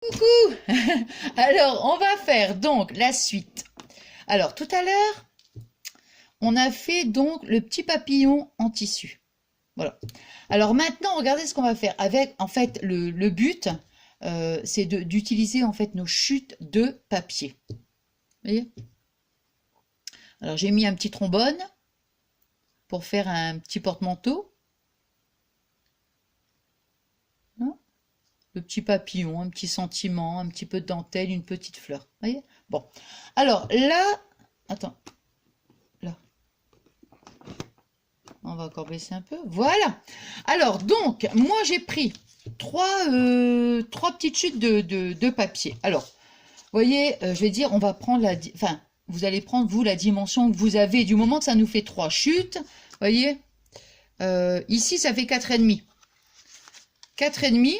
Coucou. Alors, on va faire donc la suite. Alors, tout à l'heure, on a fait donc le petit papillon en tissu. Voilà. Alors maintenant, regardez ce qu'on va faire. Avec, en fait, le but, c'est d'utiliser en fait nos chutes de papier. Vous voyez? Alors, j'ai mis un petit trombone pour faire un petit porte-manteau. Hein, le petit papillon, un petit sentiment, un petit peu de dentelle, une petite fleur. Vous voyez? Bon. Alors là, attends, là. On va encore baisser un peu. Voilà. Alors, donc, moi, j'ai pris trois petites chutes de papier. Alors, vous voyez, je vais dire, on va prendre enfin, vous allez prendre, vous, la dimension que vous avez. Du moment que ça nous fait 3 chutes, vous voyez, ici, ça fait 4,5. 4,5.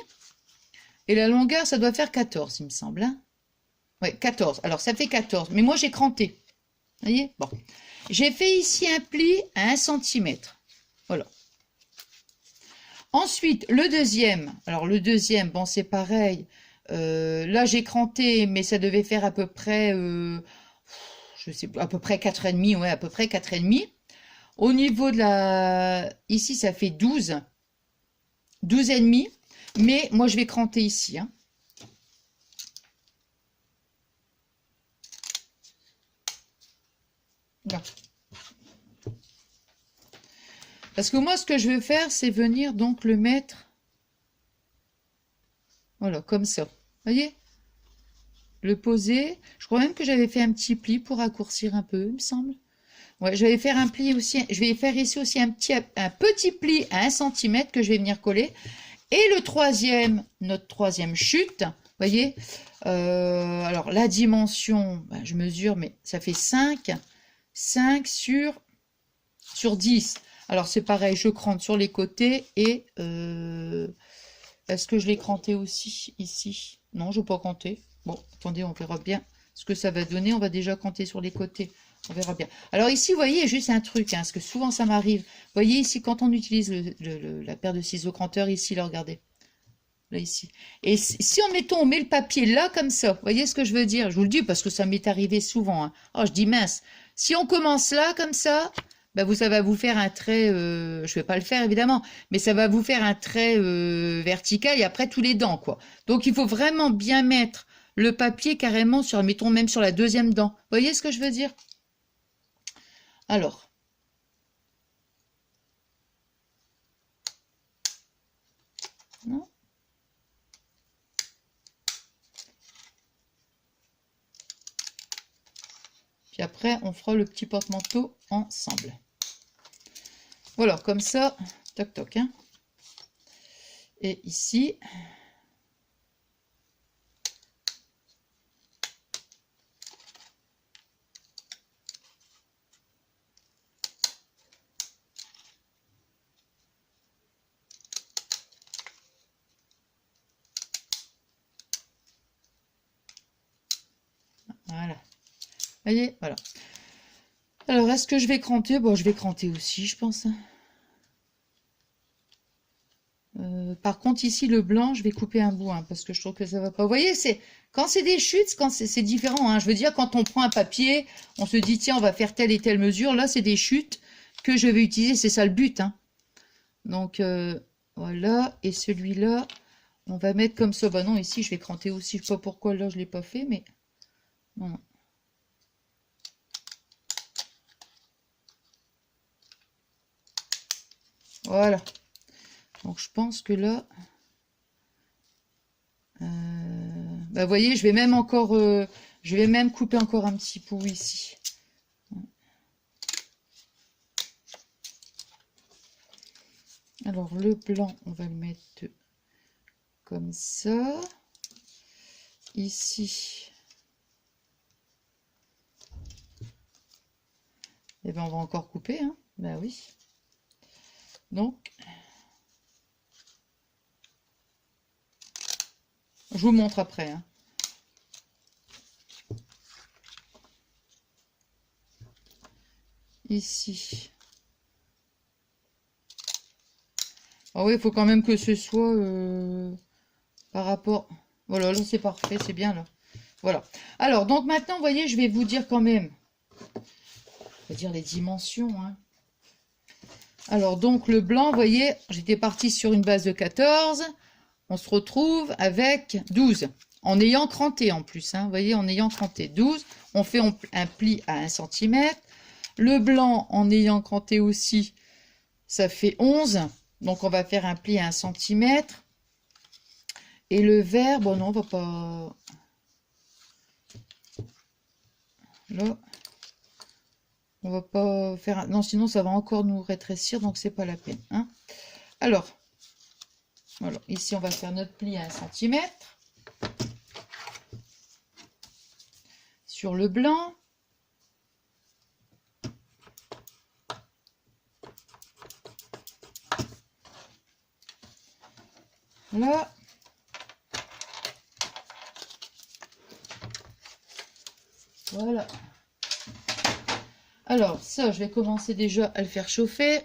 Et la longueur, ça doit faire 14, il me semble. Hein, ouais, 14. Alors, ça fait 14. Mais moi, j'ai cranté. Vous voyez? Bon. J'ai fait ici un pli à 1 centimètre. Voilà. Ensuite, le deuxième. Alors, le deuxième, bon, c'est pareil. Là, j'ai cranté, mais ça devait faire à peu près, je sais pas, à peu près 4,5. Ouais, à peu près 4,5. Au niveau de la... Ici, ça fait 12. 12,5. Mais moi, je vais cranter ici. Hein. Là. Parce que moi, ce que je veux faire, c'est venir donc le mettre, voilà, comme ça. Vous voyez? Le poser. Je crois même que j'avais fait un petit pli pour raccourcir un peu, il me semble. Ouais, je vais faire un pli aussi. Je vais faire ici aussi un petit pli à 1 centimètre que je vais venir coller. Et le troisième, notre troisième chute, vous voyez, alors la dimension, ben, je mesure, mais ça fait 5 sur 10. Alors c'est pareil, je crante sur les côtés et est-ce que je l'ai cranté aussi ici? Non, je ne vais pas cranter. Bon, attendez, on verra bien ce que ça va donner. On va déjà cranter sur les côtés. On verra bien. Alors ici, vous voyez, juste un truc, hein, parce que souvent ça m'arrive. Vous voyez ici, quand on utilise la paire de ciseaux cranteurs, ici, là, regardez. Là, ici. Et si on met le papier là, comme ça, vous voyez ce que je veux dire? Je vous le dis parce que ça m'est arrivé souvent. Hein. Oh, je dis mince. Si on commence là, comme ça, ben ça va vous faire un trait, je vais pas le faire évidemment, mais ça va vous faire un trait vertical et après tous les dents, quoi. Donc il faut vraiment bien mettre le papier carrément sur, mettons même sur la deuxième dent. Vous voyez ce que je veux dire? Alors, non. Puis après, on fera le petit porte-manteau ensemble. Voilà, comme ça, toc toc. Hein. Et ici, voilà. Vous voyez, voilà. Alors, est-ce que je vais cranter? Bon, je vais cranter aussi, je pense. Hein. Par contre, ici, le blanc, je vais couper un bout, hein, parce que je trouve que ça va pas. Vous voyez, quand c'est des chutes, quand c'est différent. Hein. Je veux dire, quand on prend un papier, on se dit, tiens, on va faire telle et telle mesure. Là, c'est des chutes que je vais utiliser. C'est ça le but. Hein. Donc, voilà. Et celui-là, on va mettre comme ça. Bah non, ici, je vais cranter aussi. Je sais pas pourquoi, là, je l'ai pas fait, mais... Non, non. Voilà. Donc, je pense que là... bah, vous voyez, je vais même encore... je vais même couper encore un petit bout ici. Alors, le blanc, on va le mettre comme ça. Ici. Et ben, on va encore couper, hein. Ben oui. Donc, je vous montre après, hein. Ici. Ah oui, il faut quand même que ce soit par rapport... Voilà, là c'est parfait, c'est bien là. Voilà. Alors, donc maintenant, vous voyez, je vais vous dire quand même, on va dire les dimensions, hein. Alors, donc le blanc, vous voyez, j'étais partie sur une base de 14. On se retrouve avec 12. En ayant cranté en plus, hein, vous voyez, en ayant cranté 12. On fait un pli à 1 cm. Le blanc, en ayant cranté aussi, ça fait 11. Donc, on va faire un pli à 1 cm. Et le vert, bon non, on va pas... Là, on va pas faire... Non, sinon ça va encore nous rétrécir, donc c'est pas la peine. Hein. Alors, voilà, ici on va faire notre pli à 1 cm. Sur le blanc. Là. Voilà. Alors, ça, je vais commencer déjà à le faire chauffer.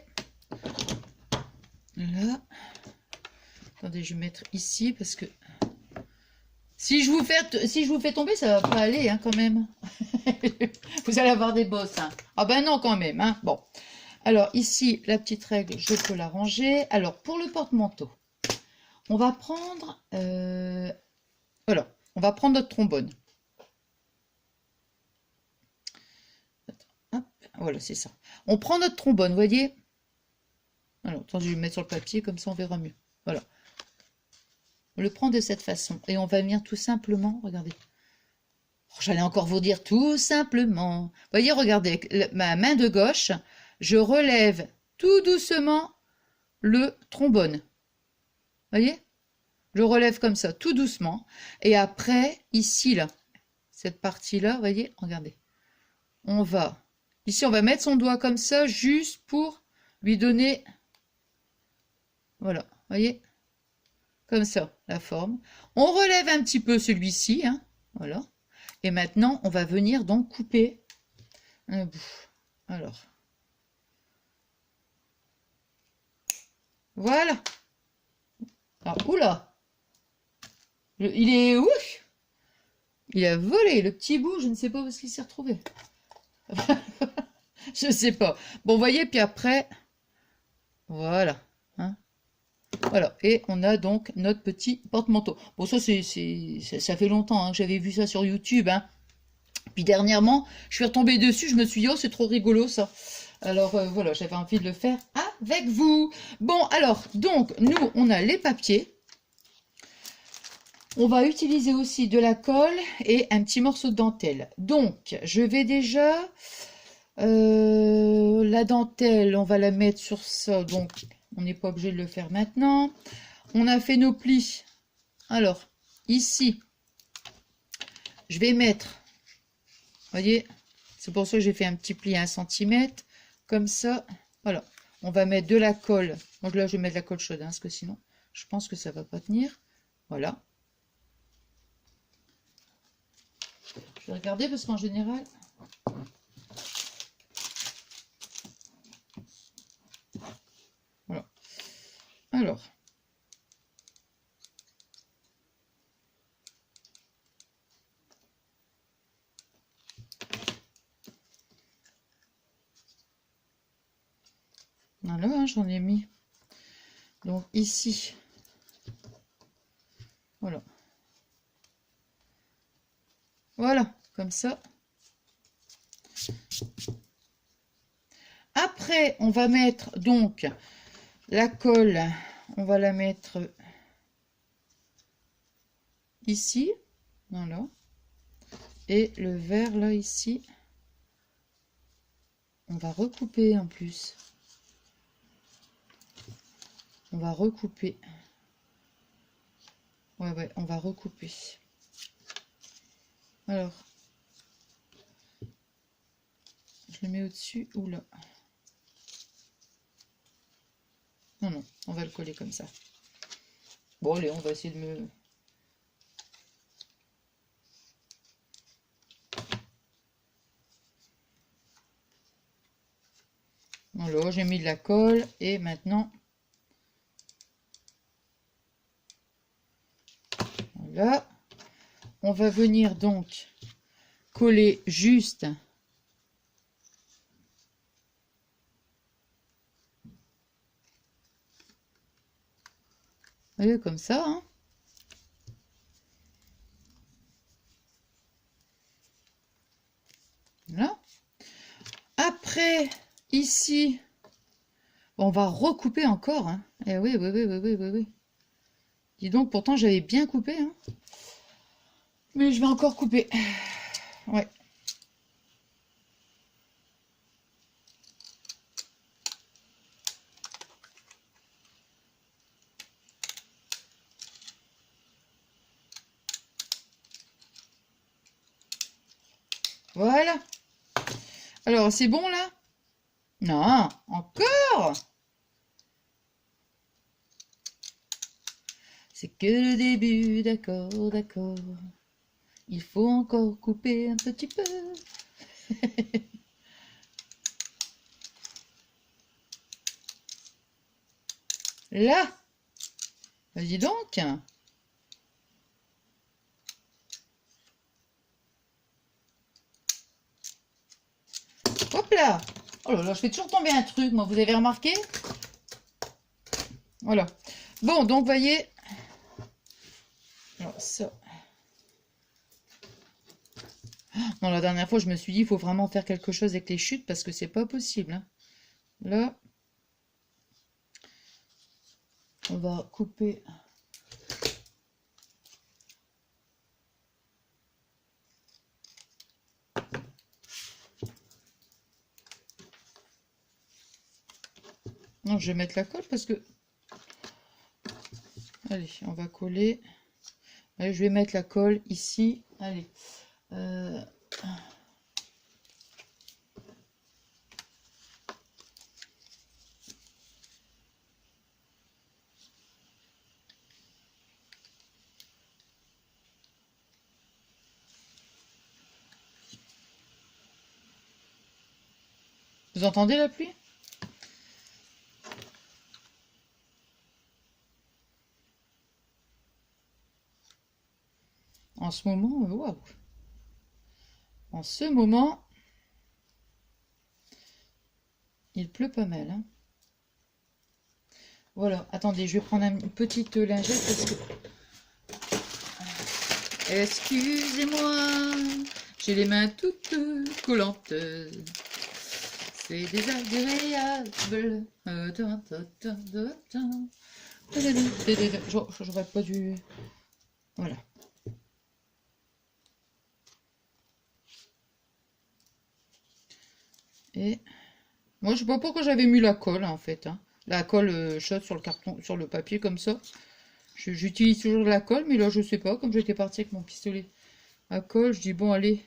Là. Attendez, je vais mettre ici parce que si je vous fais tomber, ça va pas aller hein, quand même. Vous allez avoir des bosses. Hein. Ah ben non quand même. Hein. Bon. Alors ici, la petite règle, je peux la ranger. Alors pour le porte-manteau, on va prendre... voilà, on va prendre notre trombone. Hop, voilà, c'est ça. On prend notre trombone, vous voyez. Alors, attendez, je vais le mettre sur le papier, comme ça on verra mieux. Voilà. On le prend de cette façon. Et on va venir tout simplement, regardez. Oh, j'allais encore vous dire tout simplement. Vous voyez, regardez, avec ma main de gauche, je relève tout doucement le trombone. Vous voyez? Je relève comme ça, tout doucement. Et après, ici, là, cette partie-là, vous voyez, regardez. On va, ici, on va mettre son doigt comme ça, juste pour lui donner, voilà, vous voyez, comme ça, la forme. On relève un petit peu celui-ci, hein, voilà. Et maintenant, on va venir donc couper un bout. Alors, voilà. Alors, oula, il est ouf. Il a volé le petit bout, je ne sais pas où est-ce qu'il s'est retrouvé. Je ne sais pas. Bon, vous voyez, puis après, voilà. Hein. Voilà, et on a donc notre petit porte-manteau. Bon, ça, ça fait longtemps hein, que j'avais vu ça sur YouTube. Hein. Puis dernièrement, je suis retombée dessus, je me suis dit, oh, c'est trop rigolo ça. Alors voilà, j'avais envie de le faire avec vous. Bon, alors, donc, nous, on a les papiers. On va utiliser aussi de la colle et un petit morceau de dentelle. Donc, je vais déjà... la dentelle, on va la mettre sur ça. Donc, on n'est pas obligé de le faire maintenant. On a fait nos plis. Alors, ici, je vais mettre... Vous voyez, c'est pour ça que j'ai fait un petit pli à 1 cm. Comme ça, voilà. On va mettre de la colle. Donc là, je vais mettre de la colle chaude, hein, parce que sinon, je pense que ça ne va pas tenir. Voilà. Je vais regarder parce qu'en général... Voilà. Alors. Voilà, hein, j'en ai mis. Donc ici. Voilà. Voilà, comme ça. Après, on va mettre donc la colle, on va la mettre ici, voilà. Et le vert là, ici, on va recouper en plus. On va recouper. Ouais, on va recouper. Alors, je le mets au-dessus ou là. Non, on va le coller comme ça. Bon, allez, on va essayer de me... Voilà, j'ai mis de la colle et maintenant... Voilà. on va venir donc coller juste voyez, comme ça, hein. Voilà. Après, ici, on va recouper encore, hein. Eh oui, oui, oui, oui, oui, oui, oui. Dis donc, pourtant, j'avais bien coupé, hein. Mais je vais encore couper. Ouais. Voilà. Alors, c'est bon, là? Non, encore? C'est que le début, d'accord, d'accord. Il faut encore couper un petit peu. Là. Vas-y donc. Hop là. Oh là là, je fais toujours tomber un truc, moi, vous avez remarqué? Voilà. Bon, donc, vous voyez. Alors, ça. Non, la dernière fois, je me suis dit, il faut vraiment faire quelque chose avec les chutes parce que c'est pas possible, hein. Là, on va couper. Non, je vais mettre la colle parce que... Allez, on va coller. Allez, je vais mettre la colle ici. Allez. Vous entendez la pluie? En ce moment, waouh. En ce moment, il pleut pas mal, hein. Voilà, attendez, je vais prendre une petite lingette parce que... Excusez-moi, j'ai les mains toutes collantes. C'est désagréable. J'aurais pas dû... Voilà. Et moi, je sais pas pourquoi j'avais mis la colle, en fait, hein. La colle chaude sur le carton, sur le papier, comme ça. J'utilise toujours de la colle, mais là, je sais pas. Comme j'étais partie avec mon pistolet à colle, je dis, bon, allez.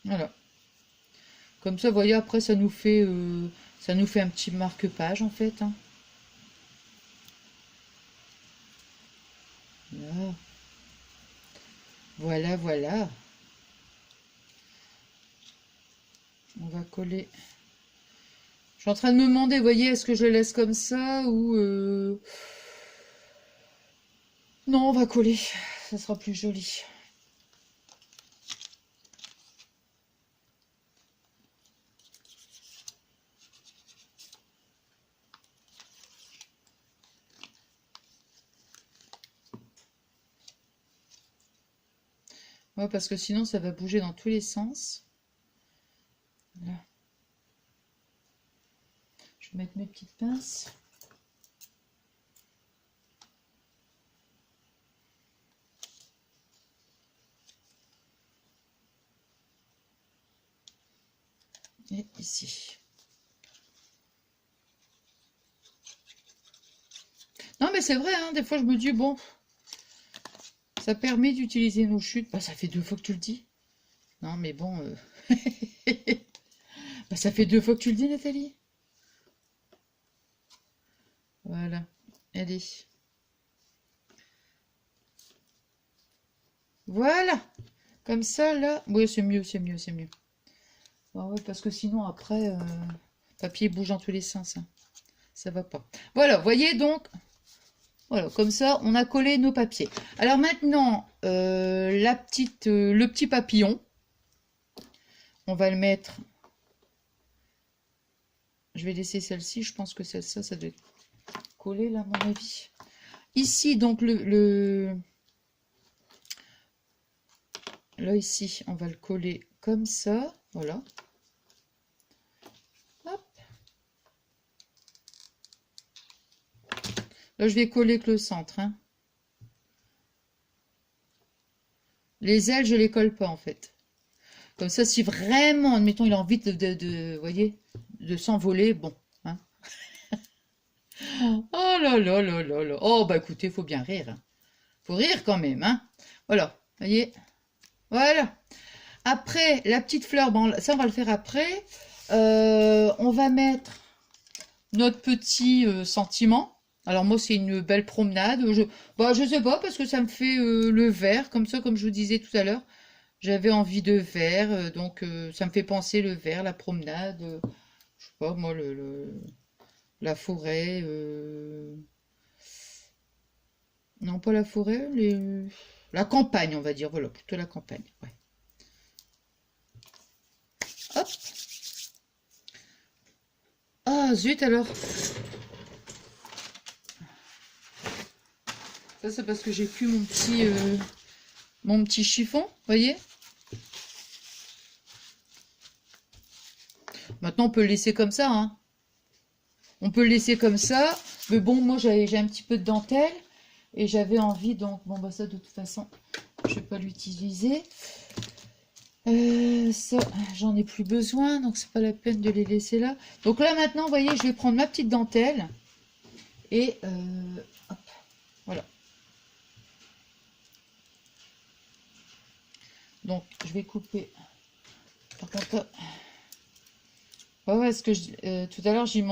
Voilà. Comme ça, vous voyez, après, ça nous fait un petit marque-page, en fait, hein. Voilà. Voilà, voilà. On va coller. Je suis en train de me demander, vous voyez, est-ce que je le laisse comme ça ou... Non, on va coller. Ça sera plus joli. Ouais, parce que sinon, ça va bouger dans tous les sens. Là. Je vais mettre mes petites pinces. Et ici. Non, mais c'est vrai, hein, des fois, je me dis, bon, ça permet d'utiliser nos chutes. Bah, ça fait 2 fois que tu le dis. Non, mais bon... bah, ça fait 2 fois que tu le dis, Nathalie. Voilà. Allez. Voilà. Comme ça, là... Oui, c'est mieux, c'est mieux, c'est mieux. Bah ouais, parce que sinon, après... Le papier bouge dans tous les sens. Hein. Ça va pas. Voilà, vous voyez donc. Voilà, comme ça, on a collé nos papiers. Alors maintenant, le petit papillon, on va le mettre. Je vais laisser celle-ci. Je pense que celle-ci, ça doit être collé là, à mon avis. Ici, donc, là, ici, on va le coller comme ça. Voilà. Hop. Là, je vais coller que le centre. Hein. Les ailes, je les colle pas, en fait. Comme ça, si vraiment, admettons, il a envie vous voyez, de s'envoler, bon. Hein. Oh là là là là là. Oh, bah écoutez, il faut bien rire. Hein. Faut rire quand même, hein. Voilà, vous voyez. Voilà. Après, la petite fleur, bon, ça, on va le faire après. On va mettre notre petit sentiment. Alors, moi, c'est une belle promenade. Je sais pas, parce que ça me fait le vert, comme ça, comme je vous disais tout à l'heure. J'avais envie de vert, donc ça me fait penser le vert, la promenade. Je sais pas, moi, la forêt. Non, pas la forêt, la campagne, on va dire. Voilà, plutôt la campagne. Ouais. Hop. Ah, zut alors. Ça, c'est parce que j'ai plus mon petit chiffon, vous voyez. Maintenant, on peut le laisser comme ça. Hein. On peut le laisser comme ça. Mais bon, moi, j'ai un petit peu de dentelle. Et j'avais envie, donc, bon, bah ça, de toute façon, je ne vais pas l'utiliser. Ça, j'en ai plus besoin, donc c'est pas la peine de les laisser là. Donc là, maintenant, vous voyez, je vais prendre ma petite dentelle. Et, hop, voilà. Donc, je vais couper. Par contre, ouais, parce que tout à l'heure, j'ai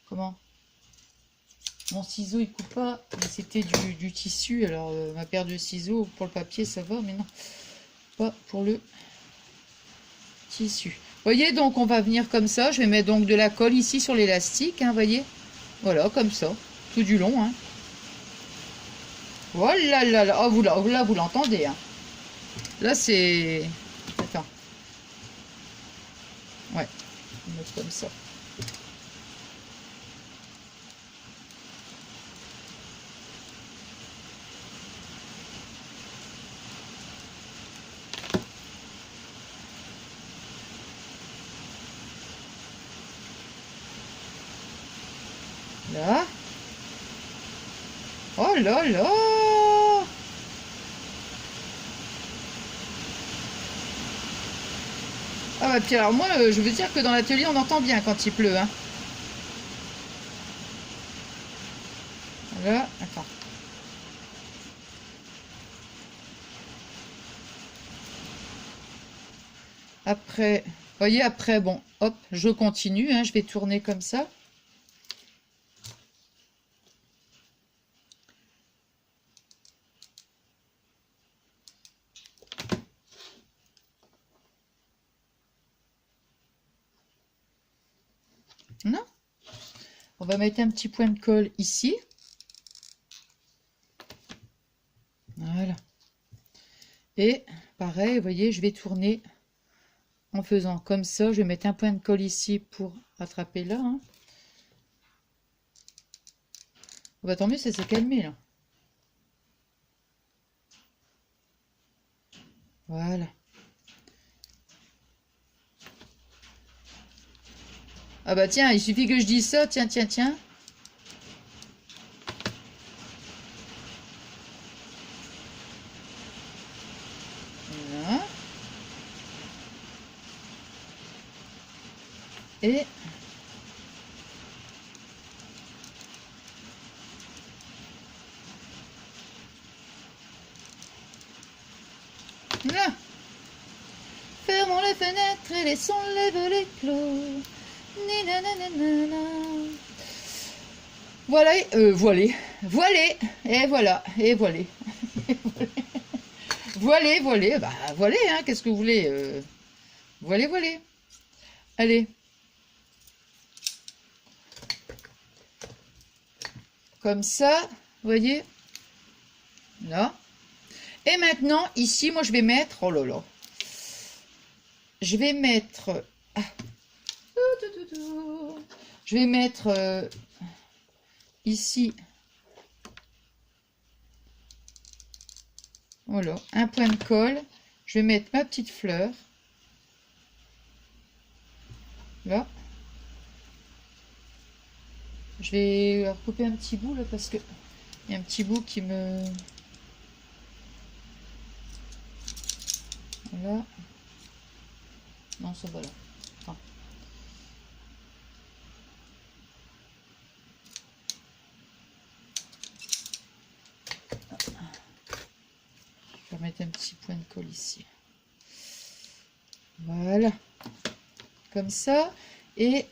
comment? Mon ciseau, il coupe pas. Mais c'était du tissu. Alors, ma paire de ciseaux, pour le papier, ça va, mais non. Pas pour le tissu. Vous voyez, donc, on va venir comme ça. Je vais mettre donc de la colle ici sur l'élastique, hein, vous voyez. Voilà, comme ça. Tout du long, hein. Voilà, là, là. Oh, là, vous l'entendez, hein. Là, c'est... Attends. Ouais. On va mettre comme ça. Là. Oh là là. Ah bah puis alors moi, je veux dire que dans l'atelier, on entend bien quand il pleut. Hein. Là, attends. Après, vous voyez, après, bon, hop, je continue. Hein, je vais tourner comme ça. Non. On va mettre un petit point de colle ici. Voilà. Et pareil, vous voyez, je vais tourner en faisant comme ça. Je vais mettre un point de colle ici pour rattraper là. Hein. Bah, tant mieux, ça s'est calmé là. Voilà. Ah bah tiens, il suffit que je dise ça. Tiens, tiens, tiens. Voilà. Et... là. Fermons les fenêtres et laissons les volets clos. Voilà, voilé, et voilà, et voilé. Voilé, bah voilé, hein, qu'est-ce que vous voulez voilé. Allez. Comme ça, vous voyez, là. Et maintenant, ici, moi, je vais mettre, oh là là, je vais mettre, je vais mettre ici, voilà, un point de colle. Je vais mettre ma petite fleur, là. Je vais recouper un petit bout là parce que il y a un petit bout qui me... Voilà. Non, ça va là. Enfin. Je vais mettre un petit point de colle ici. Voilà. Comme ça. Et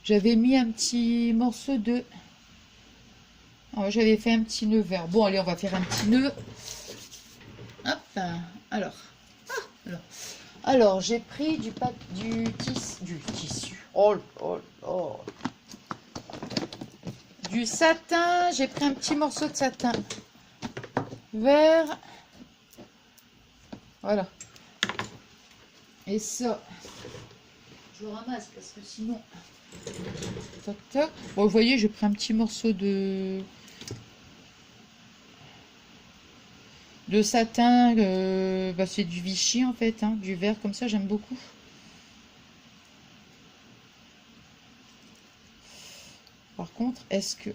j'avais mis un petit morceau de... Oh, j'avais fait un petit nœud vert. Bon, allez, on va faire un petit nœud. Hop. Alors. Alors, j'ai pris du tissu. Oh, oh, oh. Du satin. J'ai pris un petit morceau de satin vert. Voilà. Et ça, je ramasse parce que sinon... Tac, tac. Bon, vous voyez, j'ai pris un petit morceau de satin. Bah, c'est du Vichy en fait, hein, du vert comme ça, j'aime beaucoup. Par contre, est-ce que...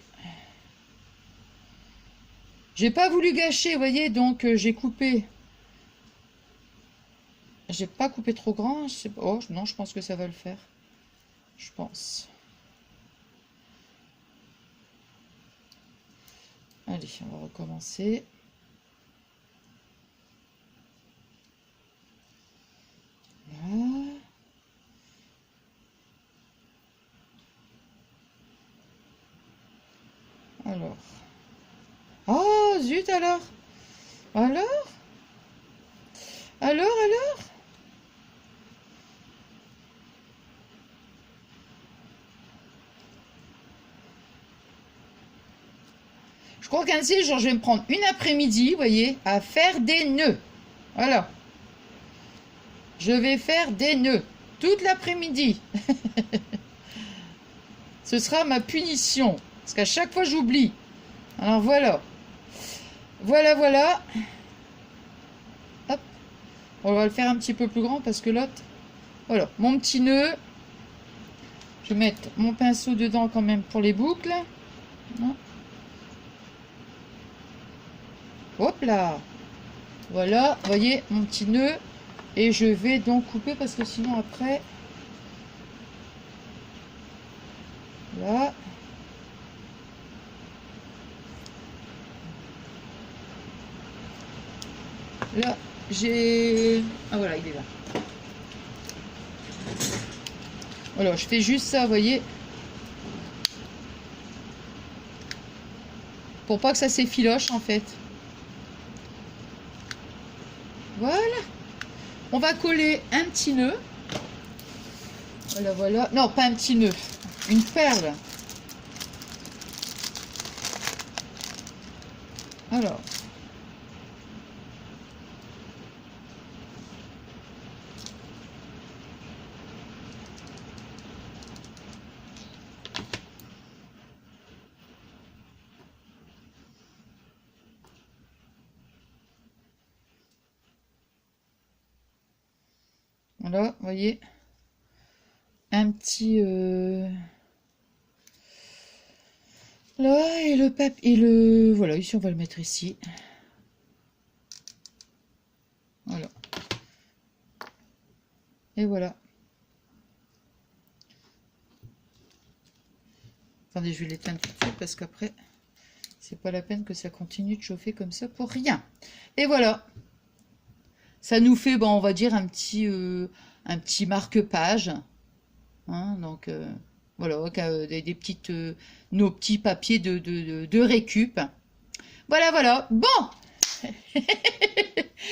J'ai pas voulu gâcher, vous voyez, donc j'ai coupé. J'ai pas coupé trop grand. Oh, non, je pense que ça va le faire. Je pense. Allez, on va recommencer. Voilà. Alors. Oh, zut alors. Alors. Je crois qu'ainsi, genre, je vais me prendre une après-midi, vous voyez, à faire des nœuds. Voilà. Je vais faire des nœuds toute l'après-midi. Ce sera ma punition. Parce qu'à chaque fois, j'oublie. Alors, voilà. Voilà. Hop. On va le faire un petit peu plus grand parce que l'autre... Voilà, mon petit nœud. Je vais mettre mon pinceau dedans quand même pour les boucles. Non. Hop là. Voilà, vous voyez mon petit nœud. Et je vais donc couper parce que sinon après... Là. Là, j'ai... Ah voilà, il est là. Voilà, je fais juste ça, vous voyez. Pour pas que ça s'effiloche en fait. Voilà. On va coller un petit nœud. Voilà. Non, pas un petit nœud. Une perle. Alors. Voilà, vous voyez. Un petit... Là, et le papier... Et le... Voilà, ici, on va le mettre ici. Voilà. Et voilà. Attendez, je vais l'éteindre tout de suite parce qu'après, c'est pas la peine que ça continue de chauffer comme ça pour rien. Et voilà. Ça nous fait, bon, on va dire, un petit marque-page. Hein, donc, voilà, des petites, nos petits papiers de récup. Voilà. Bon,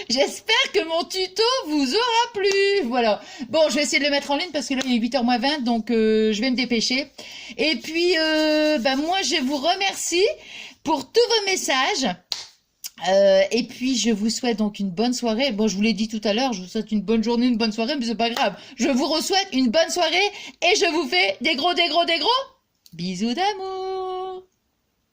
J'espère que mon tuto vous aura plu. Voilà. Bon, je vais essayer de le mettre en ligne parce que là, il est 8h moins 20, donc je vais me dépêcher. Et puis, moi, je vous remercie pour tous vos messages. Et puis, je vous souhaite donc une bonne soirée. Bon, je vous l'ai dit tout à l'heure, je vous souhaite une bonne journée, une bonne soirée, mais c'est pas grave. Je vous souhaite une bonne soirée et je vous fais des gros bisous d'amour.